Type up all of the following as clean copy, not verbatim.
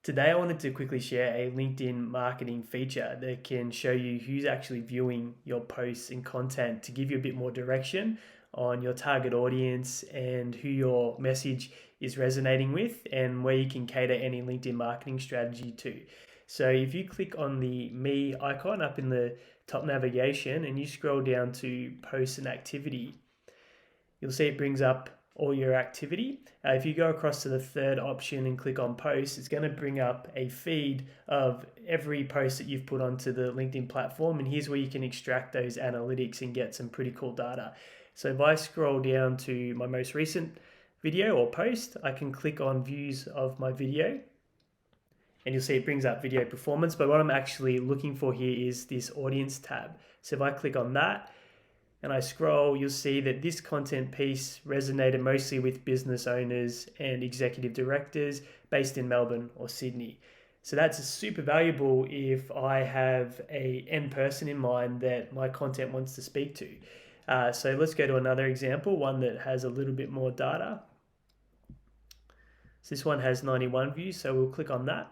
Today, I wanted to quickly share a LinkedIn marketing feature that can show you who's actually viewing your posts and content to give you a bit more direction on your target audience and who your message is resonating with and where you can cater any LinkedIn marketing strategy to. So if you click on the Me icon up in the top navigation and you scroll down to Posts and Activity, you'll see it brings up all your activity. If you go across to the third option and click on post, it's going to bring up a feed of every post that you've put onto the LinkedIn platform. And here's where you can extract those analytics and get some pretty cool data. So if I scroll down to my most recent video or post, I can click on views of my video and you'll see it brings up video performance. But what I'm actually looking for here is this audience tab. So if I click on that, and I scroll, you'll see that this content piece resonated mostly with business owners and executive directors based in Melbourne or Sydney. So that's super valuable if I have an end person in mind that my content wants to speak to. So let's go to another example, one that has a little bit more data. So this one has 91 views, so we'll click on that.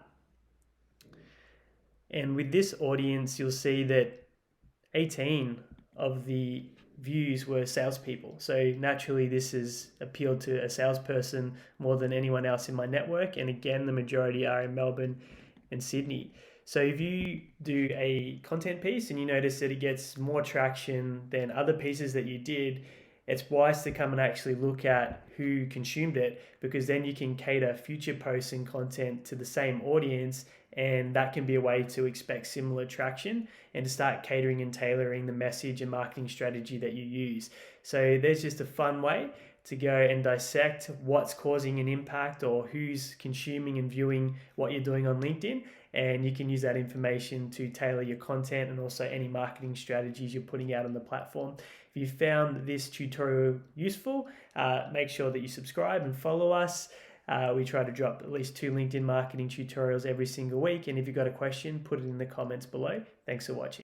And with this audience, you'll see that 18 of the views were salespeople. So naturally, this has appealed to a salesperson more than anyone else in my network. And again, the majority are in Melbourne and Sydney. So if you do a content piece and you notice that it gets more traction than other pieces that you did, it's wise to come and actually look at who consumed it, because then you can cater future posts and content to the same audience, and that can be a way to expect similar traction and to start catering and tailoring the message and marketing strategy that you use. So there's just a fun way to go and dissect what's causing an impact or who's consuming and viewing what you're doing on LinkedIn. And you can use that information to tailor your content and also any marketing strategies you're putting out on the platform. If you found this tutorial useful, make sure that you subscribe and follow us. We try to drop at least 2 LinkedIn marketing tutorials every single week. And if you've got a question, put it in the comments below. Thanks for watching.